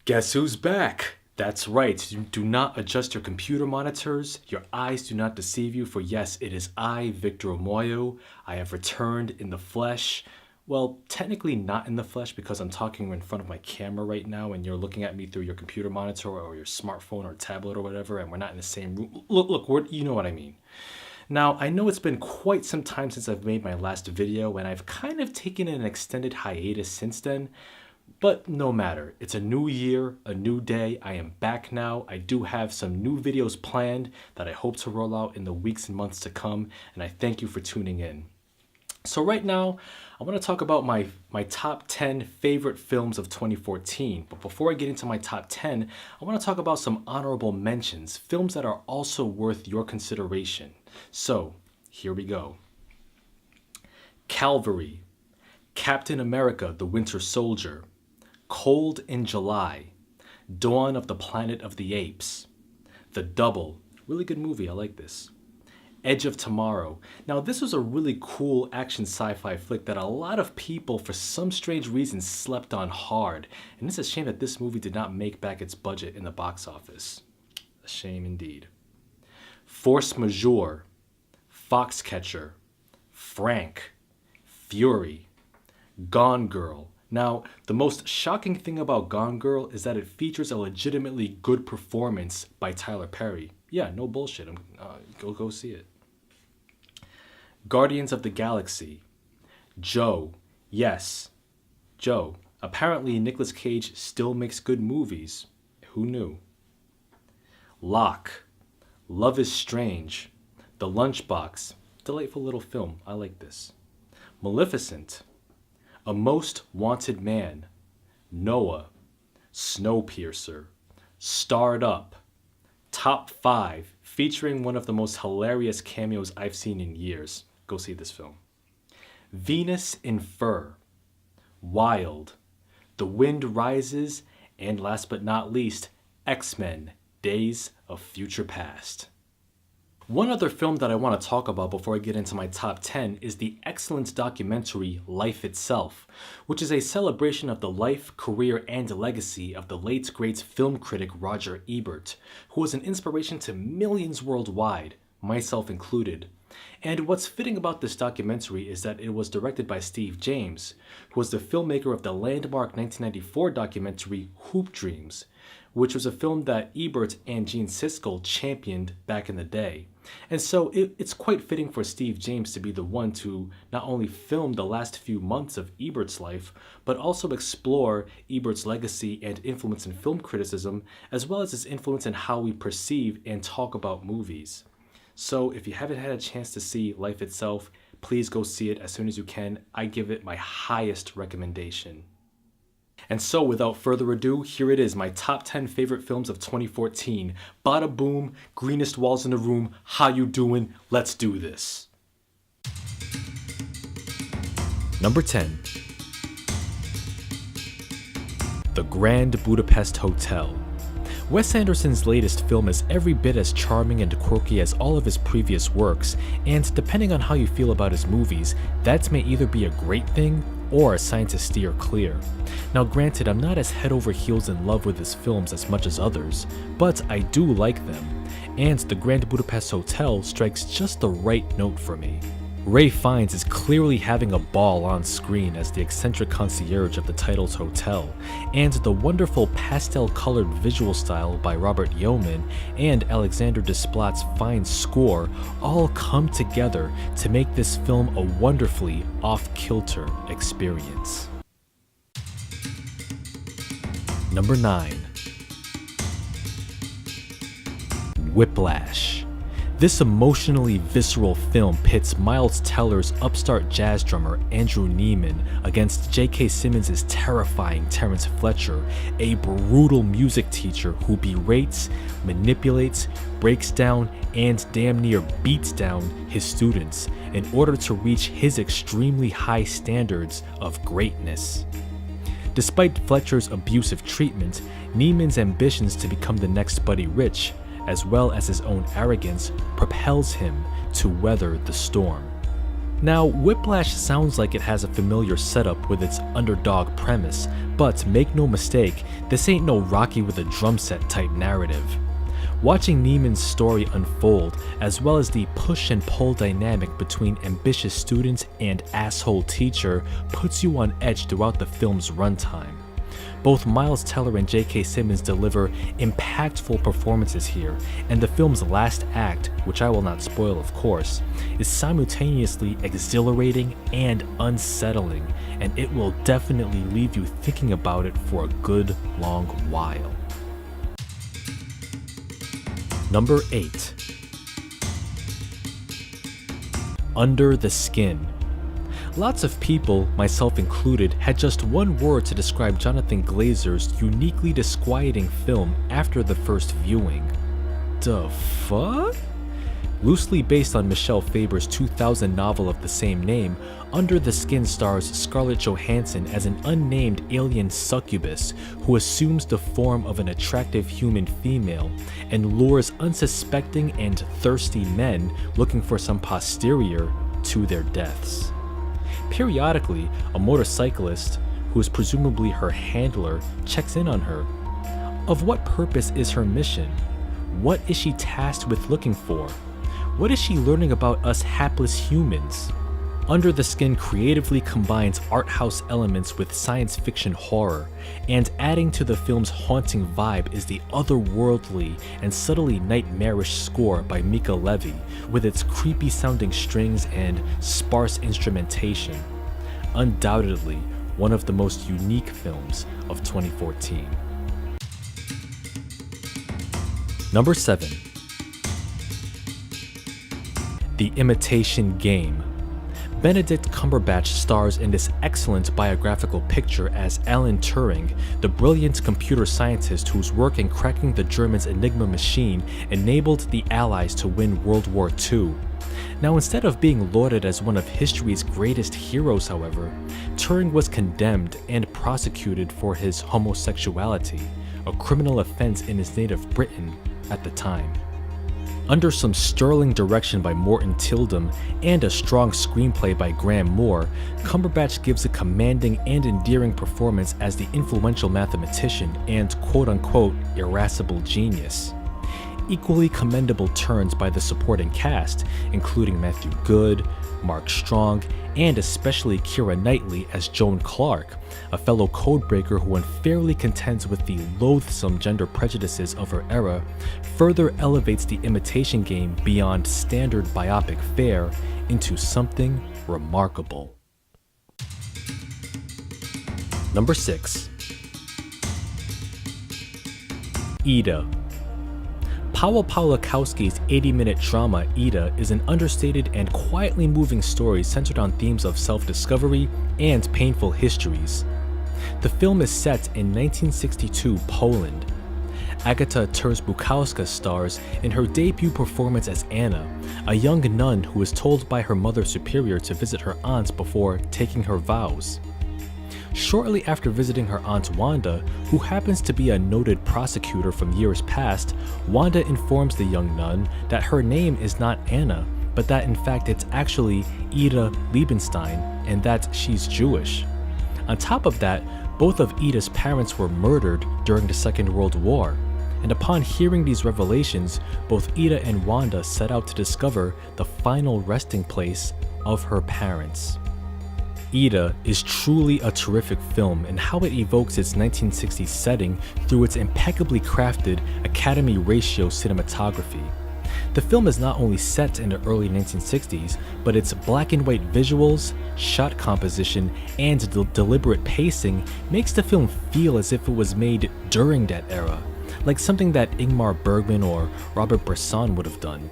Guess who's back? That's right, you do not adjust your computer monitors, your eyes do not deceive you, for yes, it is I, Victor Omoayo. I have returned in the flesh. Well, technically not in the flesh because I'm talking in front of my camera right now and you're looking at me through your computer monitor or your smartphone or tablet or whatever, and we're not in the same room. You know what I mean. Now, I know it's been quite some time since I've made my last video, and I've kind of taken an extended hiatus since then. But no matter, it's a new year, a new day, I am back now. I do have some new videos planned that I hope to roll out in the weeks and months to come, and I thank you for tuning in. So right now, I want to talk about my top 10 favorite films of 2014. But before I get into my top 10, I want to talk about some honorable mentions, films that are also worth your consideration. So here we go. Calvary, Captain America, the Winter Soldier, Cold in July, Dawn of the Planet of the Apes, The Double, really good movie, I like this. Edge of Tomorrow. Now this was a really cool action sci-fi flick that a lot of people for some strange reason slept on hard, and it's a shame that this movie did not make back its budget in the box office. A shame indeed. Force Majeure, Foxcatcher, Frank, Fury, Gone Girl. Now, the most shocking thing about Gone Girl is that it features a legitimately good performance by Tyler Perry. Yeah, no bullshit. Go see it. Guardians of the Galaxy. Joe. Yes, Joe. Apparently, Nicolas Cage still makes good movies. Who knew? Locke. Love is Strange. The Lunchbox. Delightful little film. I like this. Maleficent. A Most Wanted Man. Noah. Snowpiercer. Starred Up. Top 5, featuring one of the most hilarious cameos I've seen in years. Go see this film. Venus in Fur. Wild. The Wind Rises. And last but not least, X-Men, Days of Future Past. One other film that I want to talk about before I get into my top 10 is the excellent documentary Life Itself, which is a celebration of the life, career, and legacy of the late great film critic Roger Ebert, who was an inspiration to millions worldwide, myself included. And what's fitting about this documentary is that it was directed by Steve James, who was the filmmaker of the landmark 1994 documentary Hoop Dreams, which was a film that Ebert and Gene Siskel championed back in the day. And so it's quite fitting for Steve James to be the one to not only film the last few months of Ebert's life, but also explore Ebert's legacy and influence in film criticism, as well as his influence in how we perceive and talk about movies. So if you haven't had a chance to see Life Itself, please go see it as soon as you can. I give it my highest recommendation. And so without further ado, here it is, my top 10 favorite films of 2014. Bada boom, greenest walls in the room, how you doing? Let's do this. Number 10. The Grand Budapest Hotel. Wes Anderson's latest film is every bit as charming and quirky as all of his previous works, and depending on how you feel about his movies, that may either be a great thing or a sign to steer clear. Now granted, I'm not as head over heels in love with his films as much as others, but I do like them, and The Grand Budapest Hotel strikes just the right note for me. Ralph Fiennes is clearly having a ball on screen as the eccentric concierge of the title's hotel, and the wonderful pastel-colored visual style by Robert Yeoman and Alexander Desplat's fine score all come together to make this film a wonderfully off-kilter experience. Number 9. Whiplash. This emotionally visceral film pits Miles Teller's upstart jazz drummer Andrew Neiman against J.K. Simmons' terrifying Terrence Fletcher, a brutal music teacher who berates, manipulates, breaks down, and damn near beats down his students in order to reach his extremely high standards of greatness. Despite Fletcher's abusive treatment, Neiman's ambitions to become the next Buddy Rich, as well as his own arrogance, propels him to weather the storm. Now, Whiplash sounds like it has a familiar setup with its underdog premise, but make no mistake, this ain't no Rocky with a drum set type narrative. Watching Neiman's story unfold, as well as the push and pull dynamic between ambitious students and asshole teacher, puts you on edge throughout the film's runtime. Both Miles Teller and J.K. Simmons deliver impactful performances here, and the film's last act, which I will not spoil of course, is simultaneously exhilarating and unsettling, and it will definitely leave you thinking about it for a good long while. Number 8. Under the Skin. Lots of people, myself included, had just one word to describe Jonathan Glazer's uniquely disquieting film after the first viewing. The fuck? Loosely based on Michelle Faber's 2000 novel of the same name, Under the Skin stars Scarlett Johansson as an unnamed alien succubus who assumes the form of an attractive human female and lures unsuspecting and thirsty men looking for some posterior to their deaths. Periodically, a motorcyclist, who is presumably her handler, checks in on her. Of what purpose is her mission? What is she tasked with looking for? What is she learning about us hapless humans? Under the Skin creatively combines art house elements with science fiction horror, and adding to the film's haunting vibe is the otherworldly and subtly nightmarish score by Mika Levy, with its creepy sounding strings and sparse instrumentation. Undoubtedly, one of the most unique films of 2014. Number 7. The Imitation Game. Benedict Cumberbatch stars in this excellent biographical picture as Alan Turing, the brilliant computer scientist whose work in cracking the Germans' Enigma machine enabled the Allies to win World War II. Now, instead of being lauded as one of history's greatest heroes, however, Turing was condemned and prosecuted for his homosexuality, a criminal offense in his native Britain at the time. Under some sterling direction by Morton Tildum and a strong screenplay by Graham Moore, Cumberbatch gives a commanding and endearing performance as the influential mathematician and quote-unquote irascible genius. Equally commendable turns by the supporting cast, including Matthew Good, Mark Strong, and especially Keira Knightley as Joan Clark, a fellow codebreaker who unfairly contends with the loathsome gender prejudices of her era, further elevates The Imitation Game beyond standard biopic fare into something remarkable. Number 6. Ida. Paweł Pawlikowski's 80-minute drama Ida is an understated and quietly moving story centered on themes of self-discovery and painful histories. The film is set in 1962 Poland. Agata Terzbukowska stars in her debut performance as Anna, a young nun who is told by her mother superior to visit her aunt before taking her vows. Shortly after visiting her aunt Wanda, who happens to be a noted prosecutor from years past, Wanda informs the young nun that her name is not Anna, but that in fact it's actually Ida Liebenstein, and that she's Jewish. On top of that, both of Ida's parents were murdered during the Second World War, and upon hearing these revelations, both Ida and Wanda set out to discover the final resting place of her parents. Ida is truly a terrific film in how it evokes its 1960s setting through its impeccably crafted Academy ratio cinematography. The film is not only set in the early 1960s, but its black and white visuals, shot composition, and deliberate pacing makes the film feel as if it was made during that era, like something that Ingmar Bergman or Robert Bresson would have done.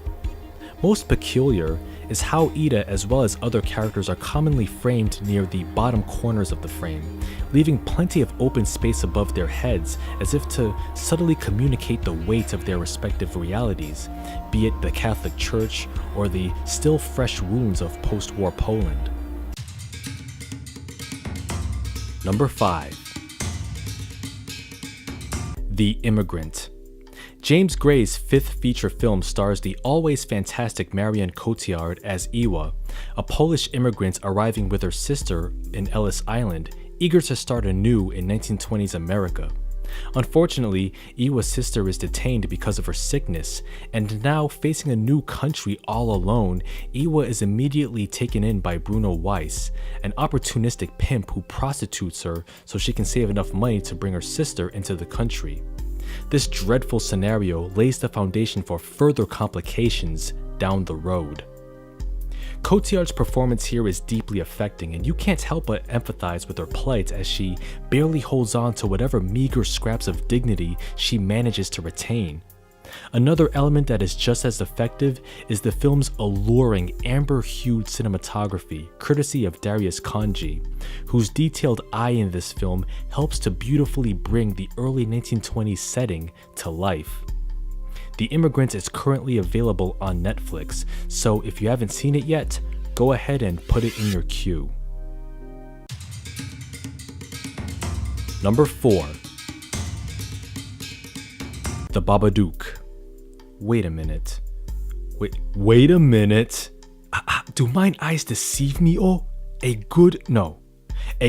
Most peculiar is how Ida as well as other characters are commonly framed near the bottom corners of the frame, leaving plenty of open space above their heads as if to subtly communicate the weight of their respective realities, be it the Catholic Church or the still fresh wounds of post-war Poland. Number 5. The Immigrant. James Gray's fifth feature film stars the always fantastic Marion Cotillard as Iwa, a Polish immigrant arriving with her sister in Ellis Island, eager to start anew in 1920s America. Unfortunately, Iwa's sister is detained because of her sickness, and now facing a new country all alone, Iwa is immediately taken in by Bruno Weiss, an opportunistic pimp who prostitutes her so she can save enough money to bring her sister into the country. This dreadful scenario lays the foundation for further complications down the road. Cotillard's performance here is deeply affecting, and you can't help but empathize with her plight as she barely holds on to whatever meager scraps of dignity she manages to retain. Another element that is just as effective is the film's alluring amber-hued cinematography, courtesy of Darius Khondji, whose detailed eye in this film helps to beautifully bring the early 1920s setting to life. The Immigrant is currently available on Netflix, so if you haven't seen it yet, go ahead and put it in your queue. Number 4. The Babadook. Wait a minute. Wait a minute. Do mine eyes deceive me? A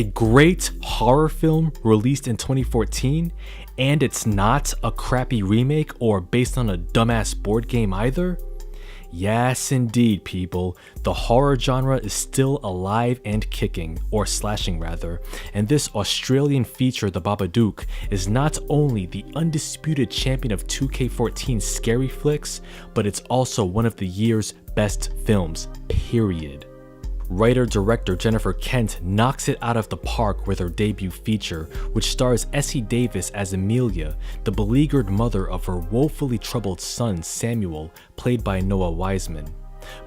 great horror film released in 2014, and it's not a crappy remake or based on a dumbass board game either? Yes, indeed, people. The horror genre is still alive and kicking, or slashing rather, and this Australian feature, The Babadook, is not only the undisputed champion of 2K14 scary flicks, but it's also one of the year's best films, period. Writer-director Jennifer Kent knocks it out of the park with her debut feature, which stars Essie Davis as Amelia, the beleaguered mother of her woefully troubled son Samuel, played by Noah Wiseman.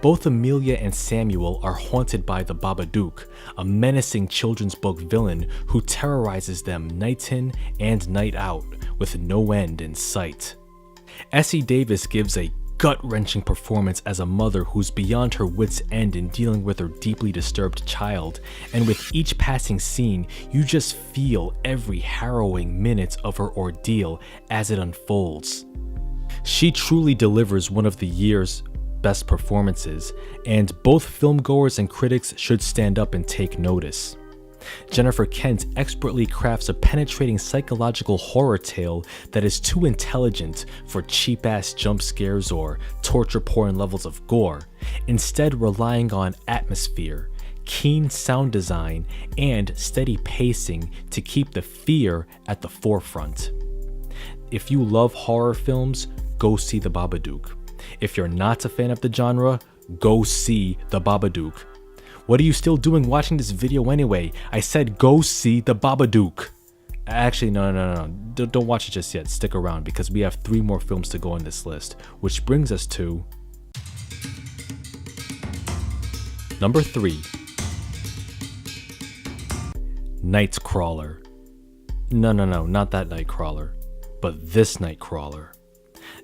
Both Amelia and Samuel are haunted by the Babadook, a menacing children's book villain who terrorizes them night in and night out, with no end in sight. Essie Davis gives a gut-wrenching performance as a mother who's beyond her wits' end in dealing with her deeply disturbed child, and with each passing scene, you just feel every harrowing minute of her ordeal as it unfolds. She truly delivers one of the year's best performances, and both filmgoers and critics should stand up and take notice. Jennifer Kent expertly crafts a penetrating psychological horror tale that is too intelligent for cheap-ass jump scares or torture porn levels of gore, instead relying on atmosphere, keen sound design, and steady pacing to keep the fear at the forefront. If you love horror films, go see The Babadook. If you're not a fan of the genre, go see The Babadook. What are you still doing watching this video anyway? I said go see The Babadook. Actually, no. Don't watch it just yet. Stick around because we have 3 more films to go on this list, which brings us to number 3. Nightcrawler. No, not that Nightcrawler, but this Nightcrawler.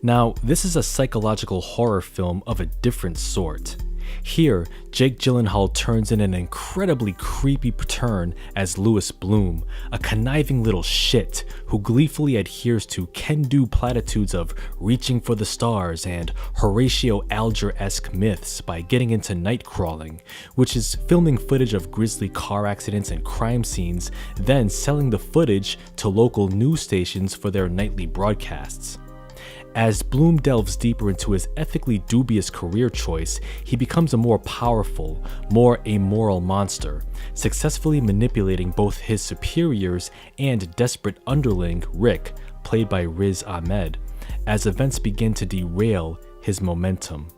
Now, this is a psychological horror film of a different sort. Here, Jake Gyllenhaal turns in an incredibly creepy turn as Louis Bloom, a conniving little shit who gleefully adheres to can-do platitudes of reaching for the stars and Horatio Alger-esque myths by getting into night crawling, which is filming footage of grisly car accidents and crime scenes, then selling the footage to local news stations for their nightly broadcasts. As Bloom delves deeper into his ethically dubious career choice, he becomes a more powerful, more amoral monster, successfully manipulating both his superiors and desperate underling, Rick, played by Riz Ahmed, as events begin to derail his momentum.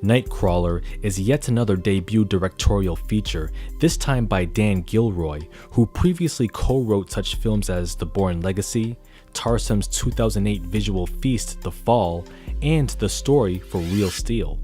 Nightcrawler is yet another debut directorial feature, this time by Dan Gilroy, who previously co-wrote such films as The Bourne Legacy, Tarsem's 2008 visual feast The Fall, and The Story for Real Steel.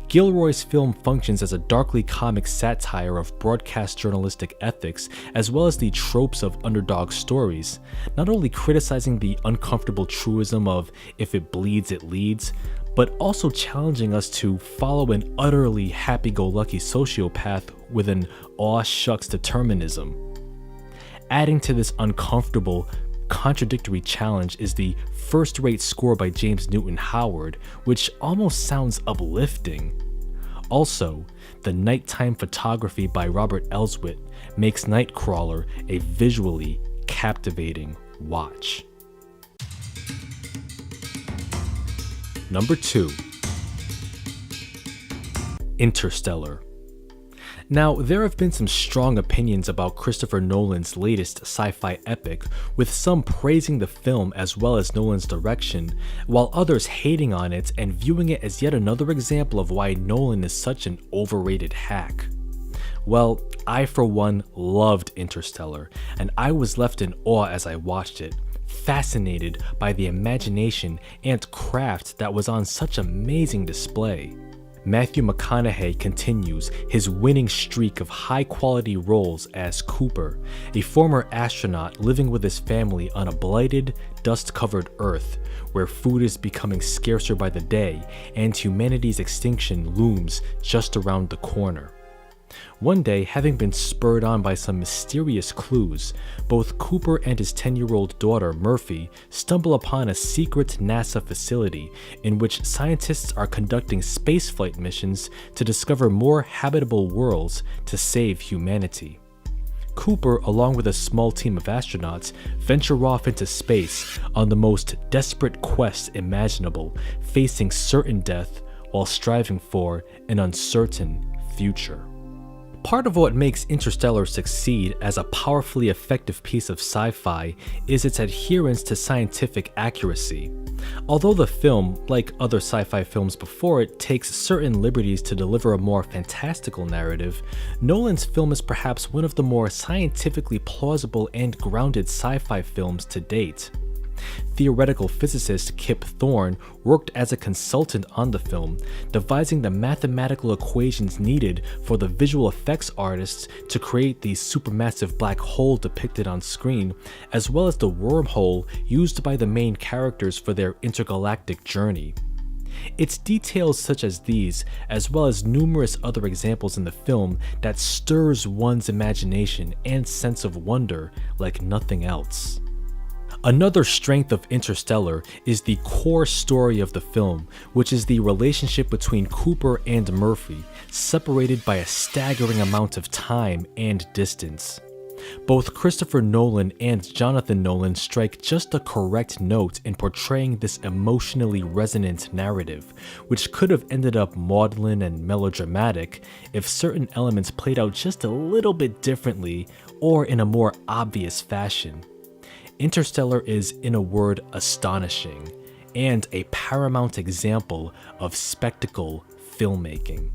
Gilroy's film functions as a darkly comic satire of broadcast journalistic ethics as well as the tropes of underdog stories, not only criticizing the uncomfortable truism of if it bleeds it leads, but also challenging us to follow an utterly happy-go-lucky sociopath with an aw shucks determinism. Adding to this uncomfortable contradictory challenge is the first-rate score by James Newton Howard, which almost sounds uplifting. Also, the nighttime photography by Robert Elswit makes Nightcrawler a visually captivating watch. Number 2. Interstellar. Now, there have been some strong opinions about Christopher Nolan's latest sci-fi epic, with some praising the film as well as Nolan's direction, while others hating on it and viewing it as yet another example of why Nolan is such an overrated hack. Well, I for one loved Interstellar, and I was left in awe as I watched it, fascinated by the imagination and craft that was on such amazing display. Matthew McConaughey continues his winning streak of high-quality roles as Cooper, a former astronaut living with his family on a blighted, dust-covered Earth, where food is becoming scarcer by the day and humanity's extinction looms just around the corner. One day, having been spurred on by some mysterious clues, both Cooper and his 10-year-old daughter, Murphy, stumble upon a secret NASA facility in which scientists are conducting spaceflight missions to discover more habitable worlds to save humanity. Cooper, along with a small team of astronauts, venture off into space on the most desperate quest imaginable, facing certain death while striving for an uncertain future. Part of what makes Interstellar succeed as a powerfully effective piece of sci-fi is its adherence to scientific accuracy. Although the film, like other sci-fi films before it, takes certain liberties to deliver a more fantastical narrative, Nolan's film is perhaps one of the more scientifically plausible and grounded sci-fi films to date. Theoretical physicist Kip Thorne worked as a consultant on the film, devising the mathematical equations needed for the visual effects artists to create the supermassive black hole depicted on screen, as well as the wormhole used by the main characters for their intergalactic journey. It's details such as these, as well as numerous other examples in the film, that stirs one's imagination and sense of wonder like nothing else. Another strength of Interstellar is the core story of the film, which is the relationship between Cooper and Murphy, separated by a staggering amount of time and distance. Both Christopher Nolan and Jonathan Nolan strike just the correct note in portraying this emotionally resonant narrative, which could have ended up maudlin and melodramatic if certain elements played out just a little bit differently or in a more obvious fashion. Interstellar is, in a word, astonishing, and a paramount example of spectacle filmmaking.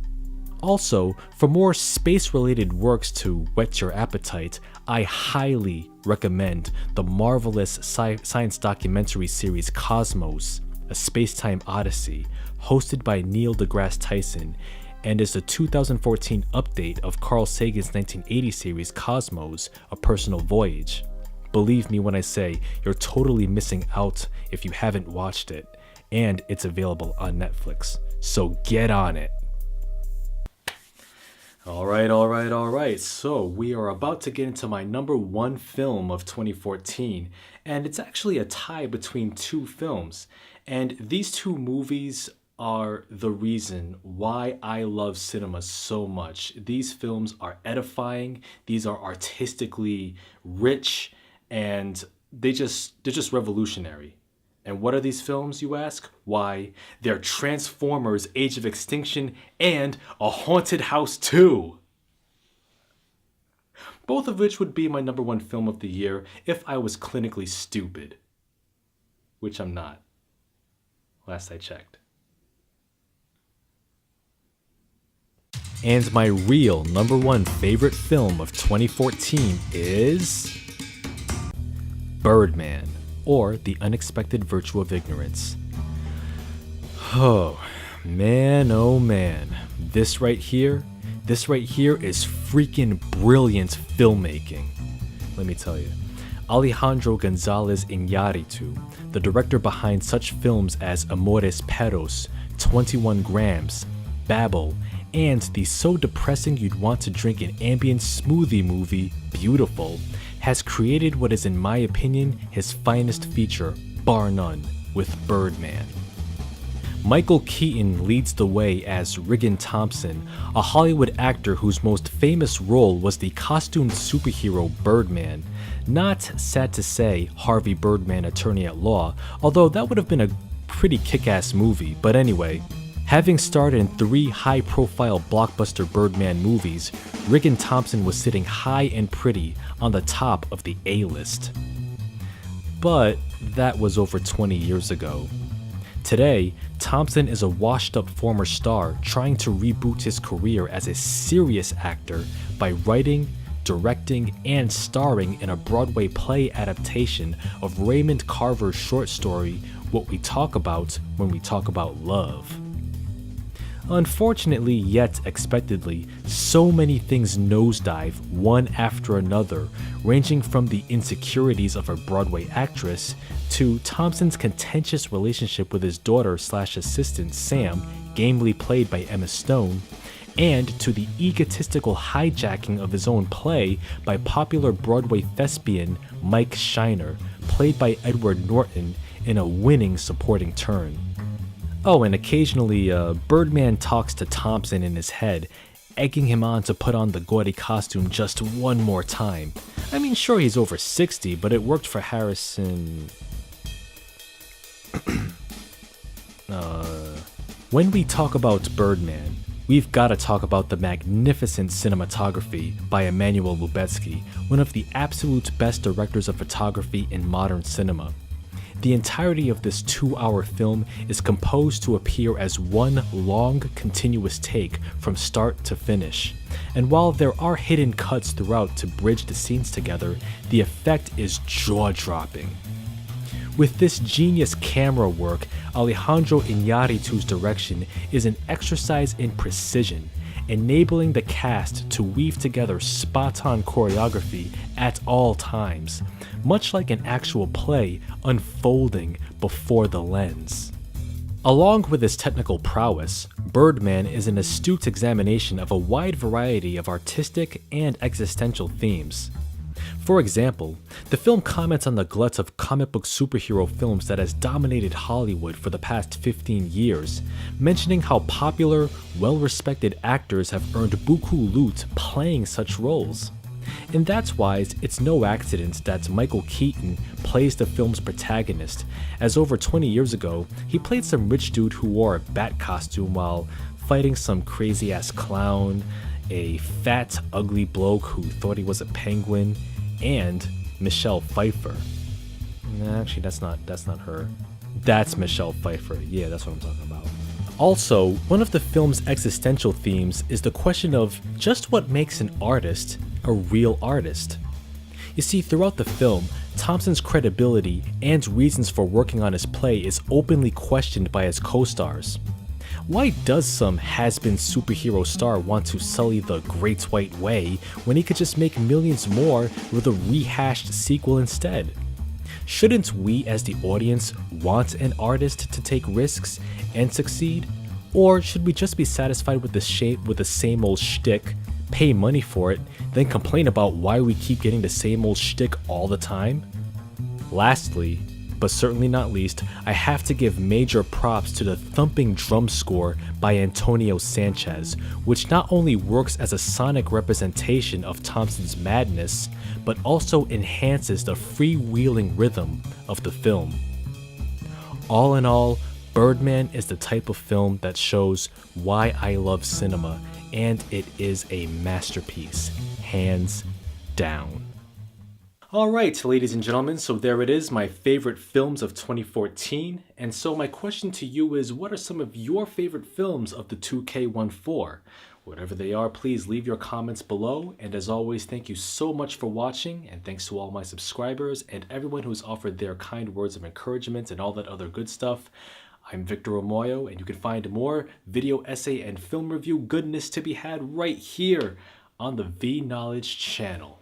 Also, for more space-related works to whet your appetite, I highly recommend the marvelous science documentary series Cosmos, A Space-Time Odyssey, hosted by Neil deGrasse Tyson, and is the 2014 update of Carl Sagan's 1980 series Cosmos, A Personal Voyage. Believe me when I say you're totally missing out if you haven't watched it, and it's available on Netflix, so get on it. Alright, so we are about to get into my number one film of 2014, and it's actually a tie between two films, and these two movies are the reason why I love cinema so much. These films are edifying, these are artistically rich, and they're just revolutionary. And what are these films, you ask? Why, they're Transformers: Age of Extinction and A Haunted House 2. Both of which would be my number one film of the year if I was clinically stupid. Which I'm not. Last I checked. And my real number one favorite film of 2014 is Birdman, or The Unexpected Virtue of Ignorance. Oh man, this right here is freaking brilliant filmmaking. Let me tell you. Alejandro González Iñárritu, the director behind such films as Amores Perros, 21 Grams, Babel, and the so depressing you'd want to drink an ambient smoothie movie, Beautiful, has created what is, in my opinion, his finest feature, bar none, with Birdman. Michael Keaton leads the way as Regan Thompson, a Hollywood actor whose most famous role was the costumed superhero Birdman. Not, sad to say, Harvey Birdman, Attorney at Law, although that would have been a pretty kick-ass movie, but anyway. Having starred in 3 high-profile blockbuster Birdman movies, Regan Thompson was sitting high and pretty on the top of the A-list. But that was over 20 years ago. Today, Thompson is a washed-up former star trying to reboot his career as a serious actor by writing, directing, and starring in a Broadway play adaptation of Raymond Carver's short story, What We Talk About When We Talk About Love. Unfortunately, yet expectedly, so many things nosedive one after another, ranging from the insecurities of a Broadway actress to Thompson's contentious relationship with his daughter/assistant Sam, gamely played by Emma Stone, and to the egotistical hijacking of his own play by popular Broadway thespian Mike Shiner, played by Edward Norton in a winning supporting turn. Oh, and occasionally, Birdman talks to Thompson in his head, egging him on to put on the gaudy costume just one more time. I mean, sure, he's over 60, but it worked for Harrison. When we talk about Birdman, we've got to talk about the magnificent cinematography by Emmanuel Lubezki, one of the absolute best directors of photography in modern cinema. The entirety of this 2-hour film is composed to appear as one long, continuous take from start to finish. And while there are hidden cuts throughout to bridge the scenes together, the effect is jaw-dropping. With this genius camera work, Alejandro Iñárritu's direction is an exercise in precision, enabling the cast to weave together spot-on choreography at all times, much like an actual play unfolding before the lens. Along with his technical prowess, Birdman is an astute examination of a wide variety of artistic and existential themes. For example, the film comments on the glut of comic book superhero films that has dominated Hollywood for the past 15 years, mentioning how popular, well-respected actors have earned buku loot playing such roles. And that's why it's no accident that Michael Keaton plays the film's protagonist, as over 20 years ago, he played some rich dude who wore a bat costume while fighting some crazy-ass clown, a fat, ugly bloke who thought he was a penguin, and Michelle Pfeiffer. Actually, that's not her. That's Michelle Pfeiffer. Yeah, that's what I'm talking about. Also, one of the film's existential themes is the question of just what makes an artist a real artist. You see, throughout the film, Thompson's credibility and reasons for working on his play is openly questioned by his co-stars. Why does some has-been superhero star want to sully the Great White Way when he could just make millions more with a rehashed sequel instead? Shouldn't we as the audience want an artist to take risks and succeed? Or should we just be satisfied with the same old shtick, pay money for it, then complain about why we keep getting the same old shtick all the time? Lastly, but certainly not least, I have to give major props to the thumping drum score by Antonio Sanchez, which not only works as a sonic representation of Thompson's madness, but also enhances the freewheeling rhythm of the film. All in all, Birdman is the type of film that shows why I love cinema, and it is a masterpiece, hands down. Alright, ladies and gentlemen, so there it is, my favorite films of 2014. And so my question to you is, what are some of your favorite films of the 2K14? Whatever they are, please leave your comments below. And as always, thank you so much for watching, and thanks to all my subscribers and everyone who's offered their kind words of encouragement and all that other good stuff. I'm Victor Omoayo, and you can find more video, essay, and film review goodness to be had right here on the V Knowledge channel.